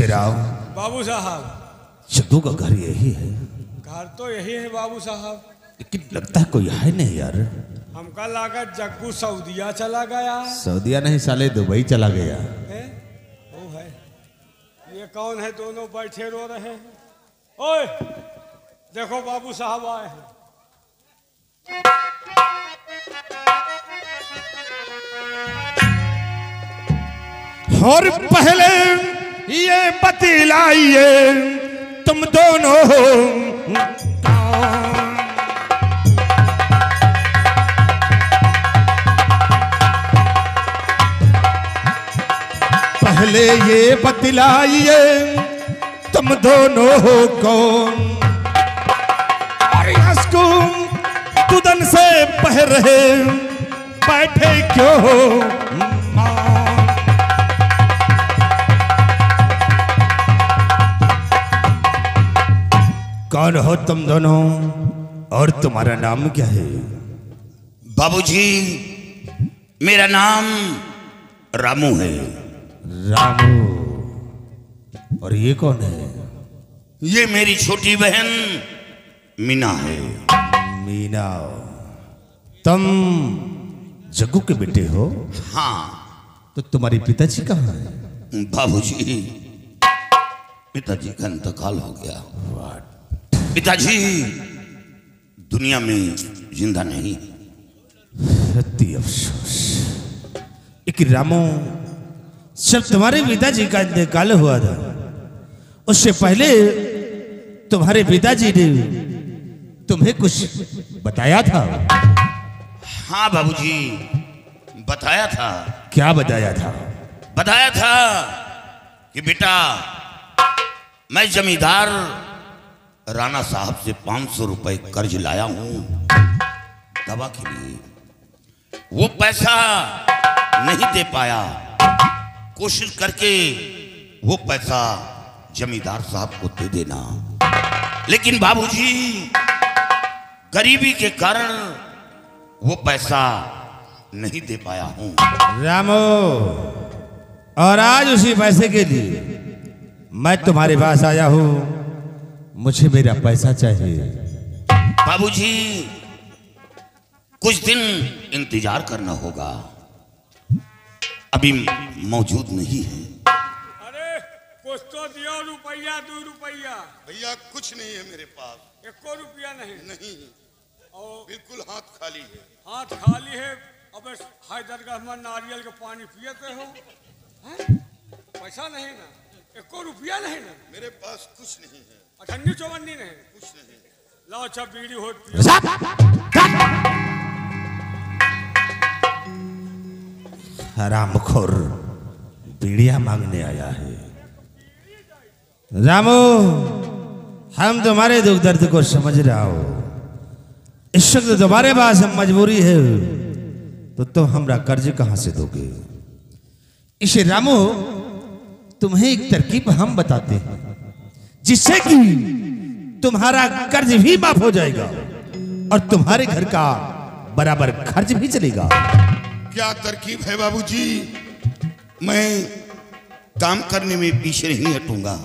शेराव बाबू साहब, जग्गू का घर यही है? घर तो यही है बाबू साहब, लेकिन लगता है कोई है नहीं यार। हमका लगा जग्गू सऊदिया चला गया। सऊदिया नहीं साले, दुबई चला गया है? वो है। ये कौन है? दोनों बैठे रो रहे हैं। ओए देखो बाबू साहब आए हैं। और पहले ये बतलाइए तुम दोनों पहले ये बतलाइए तुम दोनों हो कौन? इसको तुदन से बह रहे बैठे क्यों हो? कौन हो तुम दोनों और तुम्हारा नाम क्या है? बाबूजी, मेरा नाम रामू है। रामू? और ये कौन है? ये मेरी छोटी बहन मीना है। मीना? तुम जग्गू के बेटे हो? हाँ। तो तुम्हारे पिताजी कहाँ हैं? बाबूजी, पिताजी का इंतकाल हो गया। पिताजी दुनिया में जिंदा नहीं। अति अफसोस। एक रामू, जब तुम्हारे पिताजी का इंतकाल हुआ था उससे पहले तुम्हारे पिताजी ने तुम्हें कुछ बताया था? हाँ बाबूजी, बताया था। क्या बताया था? बताया था कि बेटा, मैं जमींदार राणा साहब से 500 रुपए कर्ज लाया हूं दवा के लिए। वो पैसा नहीं दे पाया। कोशिश करके वो पैसा जमींदार साहब को दे देना, लेकिन बाबूजी गरीबी के कारण वो पैसा नहीं दे पाया हूं। रामू, और आज उसी पैसे के लिए मैं तुम्हारे पास आया हूं। मुझे मेरा पैसा चाहिए। बाबूजी, कुछ दिन इंतजार करना होगा, अभी मौजूद नहीं है। अरे कुछ तो दियो, रुपया 2 रुपया। भैया कुछ नहीं है मेरे पास। 1 रुपया नहीं? नहीं, और बिल्कुल हाथ खाली है। हाथ खाली है? अब हैदरगढ़ में नारियल का पानी पियते हो? हैं? पैसा नहीं ना? 1 रुपया नहीं ना? मेरे पास कुछ नहीं है। अठन्नी चौवन्नी नहीं? कुछ नहीं। लाओ अच्छा बीड़ी होती हरामखोर बीड़िया मांगने आया है। रामू, हम तुम्हारे दुख दर्द को समझ रहा हो। इस वक्त तुम्हारे पास मजबूरी है तो तुम हमारा कर्ज कहां से दोगे? इसे रामू, तुम्हें एक तरकीब हम बताते हैं जिससे कि तुम्हारा कर्ज भी माफ हो जाएगा और तुम्हारे घर का बराबर खर्च भी चलेगा। क्या तरकीब है बाबूजी? मैं काम करने में पीछे नहीं हटूंगा।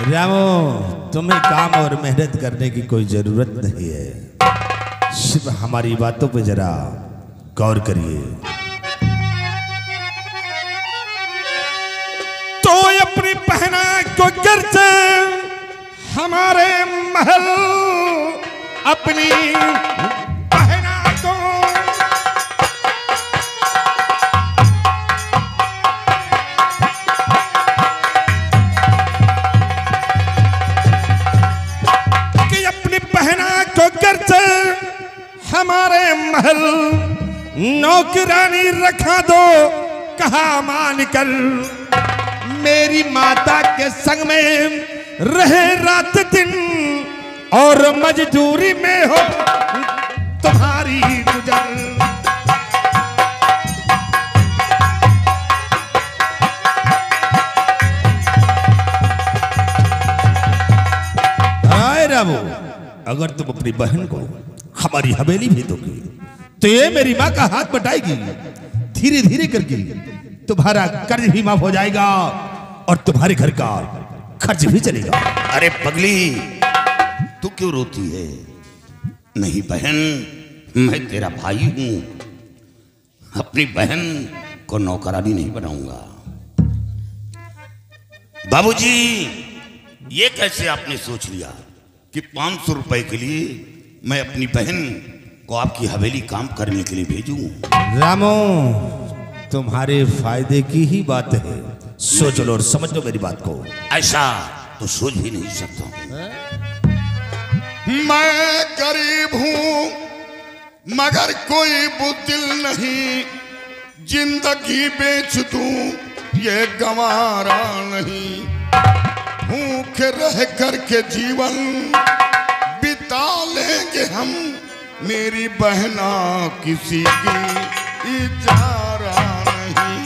रामू, तुम्हें काम और मेहनत करने की कोई जरूरत नहीं है। सिर्फ हमारी बातों पे जरा गौर करिए। तो अपनी पहना को करते हमारे महल, अपनी पहना को कि अपनी पहना को करते हमारे महल, नौकरानी रखा दो कहा मान कर, मेरी माता के संग में रहे रात दिन और मजदूरी में हो तुम्हारी गुजर। आए रामू, अगर तुम अपनी बहन को हमारी हवेली भेजोगे तो ये मेरी माँ का हाथ बटाएगी। धीरे धीरे करके तुम्हारा कर्ज भी माफ हो जाएगा और तुम्हारे घर का खर्च भी चलेगा। अरे पगली, तू क्यों रोती है? नहीं बहन, मैं तेरा भाई हूं, अपनी बहन को नौकरानी नहीं बनाऊंगा। बाबूजी, ये कैसे आपने सोच लिया कि 500 रुपए के लिए मैं अपनी बहन को आपकी हवेली काम करने के लिए भेजूं? रामो, तुम्हारे फायदे की ही बात है, सोच लो और समझ लो मेरी बात को। ऐसा तो सोच भी नहीं सकता हूं। मैं गरीब हूं मगर कोई बुद्धिल नहीं, जिंदगी बेच दूं ये गंवारा नहीं। भूखे रह कर के जीवन बिता लेंगे हम, मेरी बहना किसी की इजारा नहीं।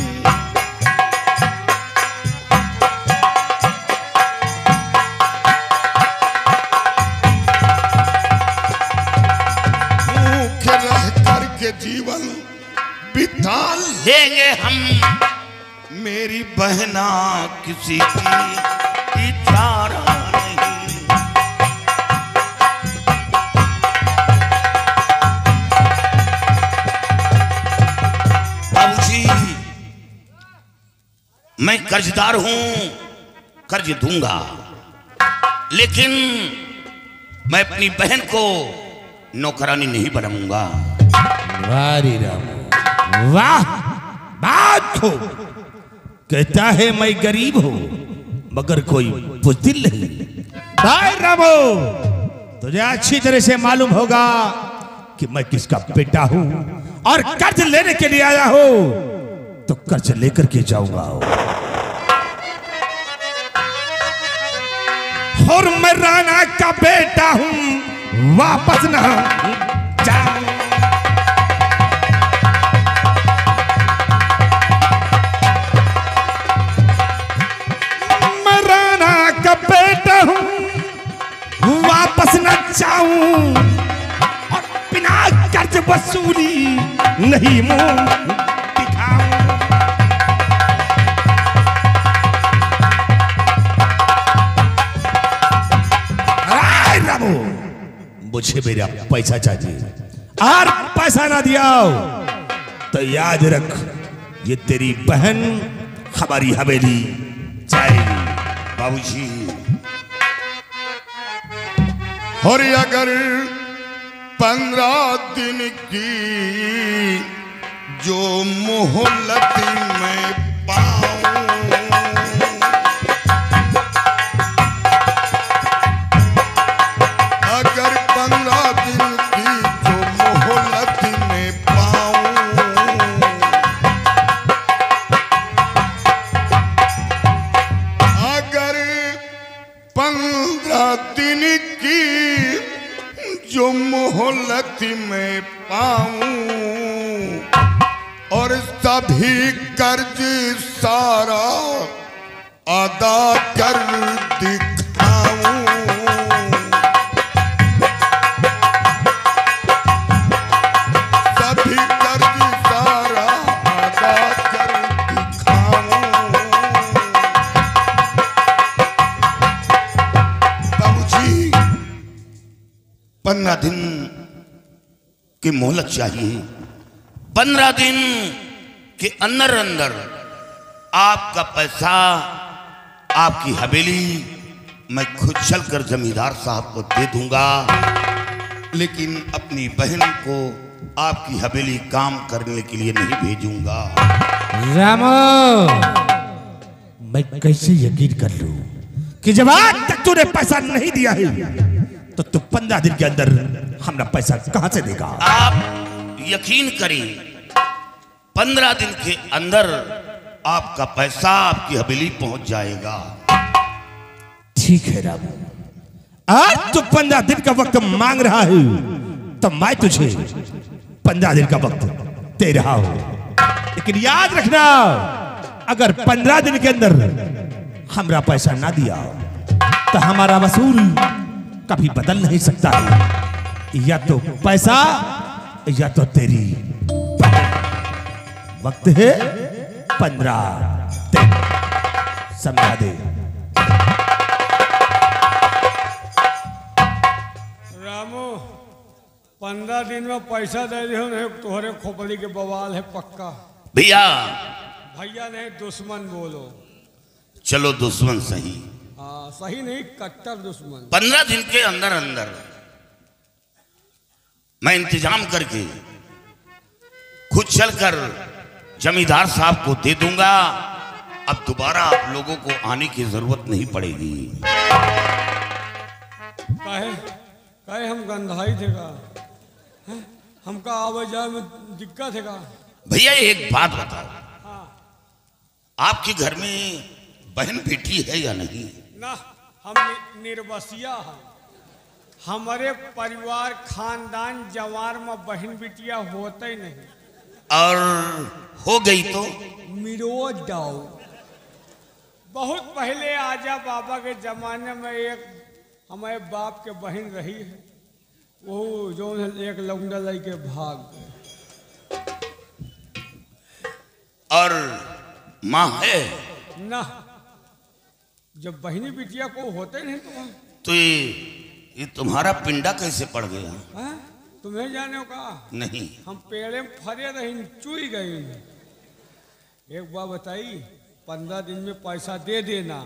भूखे रह कर के जीवन बिता लेंगे हम, मेरी बहना किसी की इजारा नहीं। बाबूजी, मैं कर्जदार हूं, कर्ज दूंगा, लेकिन मैं अपनी बहन को नौकरानी नहीं बनाऊंगा। वाह रे राम, वाह, बात हो। कहता है मैं गरीब हूं मगर कोई बुद्धिल नहीं। भाई रामो, तुझे अच्छी तरह से मालूम होगा कि मैं किसका बेटा हूं और कर्ज लेने के लिए आया हूं, तो कर्ज लेकर के जाऊंगा। और मैं राणा का बेटा हूं, वापस ना जाऊं। मैं राणा का बेटा हूं, वापस न जाऊं और बिना कर्ज वसूली नहीं मुंह दिखाऊं। मुझे मेरा पैसा चाहिए और पैसा ना दिया तो याद रख, ये तेरी बहन हमारी हवेली जाएगी। बाबूजी, और अगर 15 दिन की जो मोहलत मैं पाऊं, अगर 15 दिन की जो मोहलत मैं पाऊं, अगर 15 दिन की जो मोहलत में पाऊं और सभी कर्ज सारा अदा कर दिखाऊं, सभी कर्ज सारा अदा कर दिखाऊं। बाबूजी, 15 दिन की मोहलत चाहिए। 15 दिन के अंदर अंदर आपका पैसा, आपकी हवेली मैं खुद चलकर जमींदार साहब को दे दूंगा, लेकिन अपनी बहन को आपकी हवेली काम करने के लिए नहीं भेजूंगा। रामो, मैं कैसे यकीन कर लूं कि जब आज तक तूने पैसा नहीं दिया है तो तू 15 दिन के अंदर हमारा पैसा कहां से देगा? आप यकीन करें, 15 दिन के अंदर आपका पैसा आपकी हवेली पहुंच जाएगा। ठीक है रामू, आज तो 15 दिन का वक्त मांग रहा है तो मैं तुझे 15 दिन का वक्त दे रहा हूं, लेकिन याद रखना, अगर 15 दिन के अंदर हमारा पैसा ना दिया तो हमारा वसूल कभी बदल नहीं सकता है। या तो पैसा या तो तेरी बहन। वक्त है 15 दिन। समझा दे। रामू 15 दिन में पैसा दे दियो नहीं तोहरे खोपड़ी के बवाल है पक्का। भैया भैया नहीं दुश्मन बोलो। चलो दुश्मन सही, हाँ सही नहीं कट्टर दुश्मन। 15 दिन के अंदर अंदर मैं इंतजाम करके खुद चलकर जमींदार साहब को दे दूंगा। अब दोबारा आप लोगों को आने की जरूरत नहीं पड़ेगी। कहे हम गंधाई थे का हमका आवे जाए में दिक्कत है का। भैया एक बात बताओ, हाँ आपके घर में बहन बेटी है या नहीं? ना हम निर्बसिया हैं। हमारे परिवार खानदान जवार में बहन बिटिया होते ही नहीं। और हो गई तो मिरो जाओ। बहुत पहले आजा बाबा के जमाने में एक हमारे बाप के बहन रही है, वो जो एक लौंडा लई के भाग गए। और माँ है ना जब बहनी बिटिया को होते नहीं तो ये तुम्हारा पिंडा कैसे पड़ गया? है? तुम्हें जाने का नहीं, हम पेड़े में फरे रही चुई गई। एक बार बताई 15 दिन में पैसा दे देना,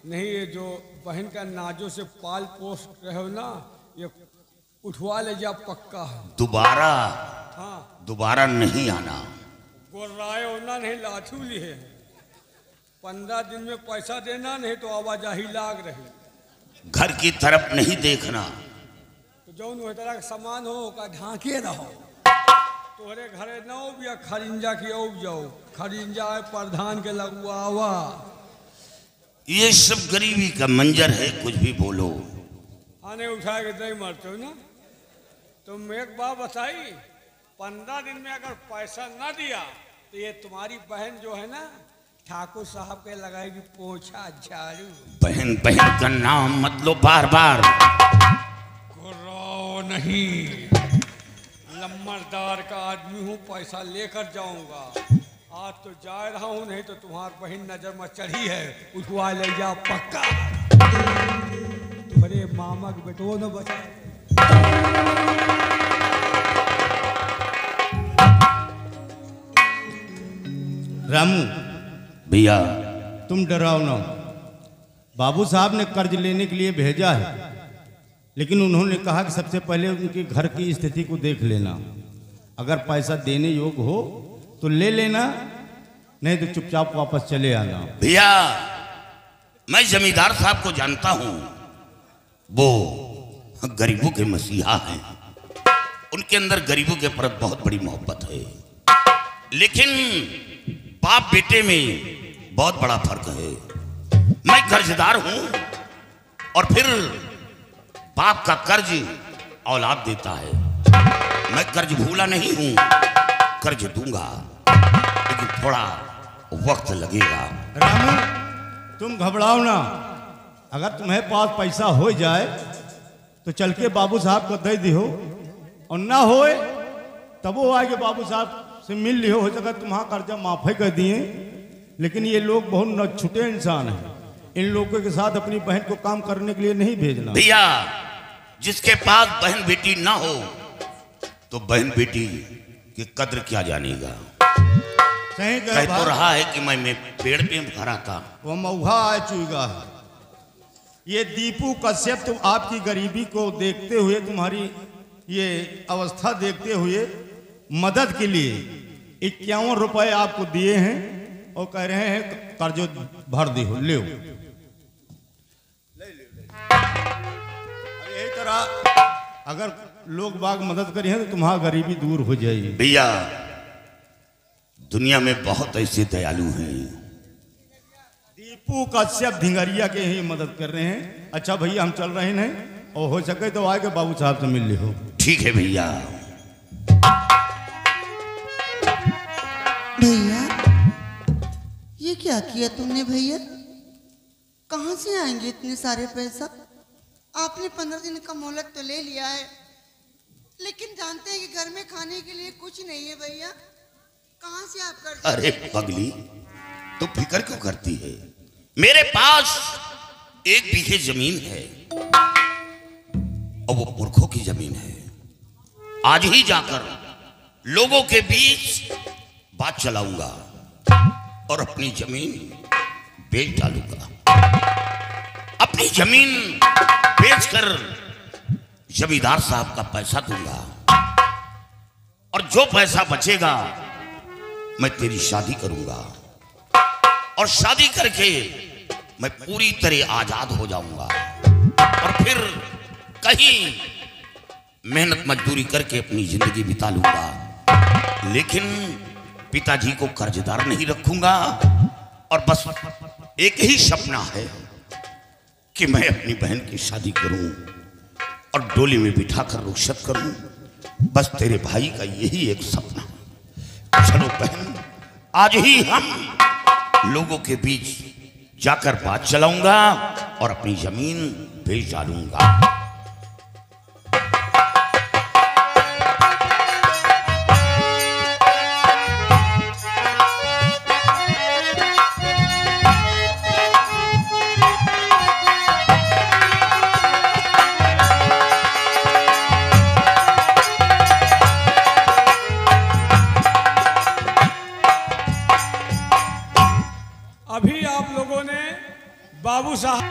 नहीं ये जो बहन का नाजो से पाल पोस रहे हो ना ये उठवा ले जा पक्का है। दोबारा हाँ दोबारा नहीं आना। गोर्राए होना नहीं लाठू लिए। 15 दिन में पैसा देना नहीं तो आवाजाही लाग रही। घर की तरफ नहीं देखना। तो जौन वही तरह का सामान हो का ढांके रहो। तोहरे घरे न हो या खरिंजा की उब जाओ, खरिंजा प्रधान के लगवावा। ये सब गरीबी का मंजर है, कुछ भी बोलो। आने उठा के नहीं मरते हो ना। तुम एक बात बताई 15 दिन में अगर पैसा न दिया तो ये तुम्हारी बहन जो है ना ठाकुर साहब के लगाएगी पोछा झाड़ू। बहन बहन का नाम मत लो बार बार। गुर्रो नहीं, लम्बरदार का आदमी हूँ, पैसा लेकर जाऊंगा। आज तो जा रहा हूँ, नहीं तो तुम्हारी बहन नजर में चढ़ी है, उठवा ले जा पक्का। तुम्हारे मामा के बेटो न बचा। रामू भैया तुम डराओ ना। बाबू साहब ने कर्ज लेने के लिए भेजा है, लेकिन उन्होंने कहा कि सबसे पहले उनके घर की स्थिति को देख लेना। अगर पैसा देने योग्य हो तो ले लेना, नहीं तो चुपचाप वापस चले आना। भैया मैं जमींदार साहब को जानता हूं, वो गरीबों के मसीहा हैं। उनके अंदर गरीबों के प्रति बहुत बड़ी मोहब्बत है, लेकिन बाप बेटे में बहुत बड़ा फर्क है। मैं कर्जदार हूं और फिर बाप का कर्ज औलाद देता है। मैं कर्ज भूला नहीं हूं, कर्ज दूंगा, लेकिन थोड़ा वक्त लगेगा। रामू तुम घबराओ ना। अगर तुम्हें पास पैसा हो जाए तो चल के बाबू साहब को दे दियो, और ना होए तब वो आगे बाबू साहब से मिल लियो। हो सका तुम्हारा कर्जा माफी कर दिए, लेकिन ये लोग बहुत न छुटे इंसान हैं। इन लोगों के साथ अपनी बहन को काम करने के लिए नहीं भेजना। भैया जिसके पास बहन बेटी ना हो तो बहन बेटी की कद्र क्या जानेगा। सही कह तो रहा है कि मैं पेड़ पे खड़ा था, वो मऊहा आए चुईगा है। ये दीपू कश्यप तो आपकी गरीबी को देखते हुए, तुम्हारी ये अवस्था देखते हुए मदद के लिए 51 रुपए आपको दिए हैं और कह रहे हैं कर्जो भर दी हो, ले यही तरह अगर लोग बाग मदद करें तो तुम्हारा गरीबी दूर हो जाएगी। भैया दुनिया में बहुत ऐसे दयालु हैं। दीपू कश्यप धिंगरिया के ही मदद कर रहे हैं। अच्छा भैया हम चल रहे हैं, और हो सके तो आके बाबू साहब से मिल ली हो। ठीक है भैया। भैया ये क्या किया तुमने भैया? कहाँ से आएंगे इतने सारे पैसा? आपने 15 दिन का मोहलत तो ले लिया है, लेकिन जानते हैं कि घर में खाने के लिए कुछ नहीं है भैया। कहाँ से आप कर? अरे पगली, तो फिक्र क्यों करती है? मेरे पास 1 बीघे जमीन है और वो पुरखों की जमीन है। आज ही जाकर लोगों के बीच बात चलाऊंगा और अपनी जमीन बेच डालूंगा। अपनी जमीन बेचकर जमींदार साहब का पैसा दूंगा और जो पैसा बचेगा मैं तेरी शादी करूंगा और शादी करके मैं पूरी तरह आजाद हो जाऊंगा और फिर कहीं मेहनत मजदूरी करके अपनी जिंदगी बिता लूंगा। लेकिन पिताजी को कर्जदार नहीं रखूंगा और बस एक ही सपना है कि मैं अपनी बहन की शादी करूं और डोली में बिठाकर रुखसत करूं। बस तेरे भाई का यही एक सपना। चलो बहन, आज ही हम लोगों के बीच जाकर बात चलाऊंगा और अपनी जमीन बेच डालूंगा। अभी आप लोगों ने बाबू साहब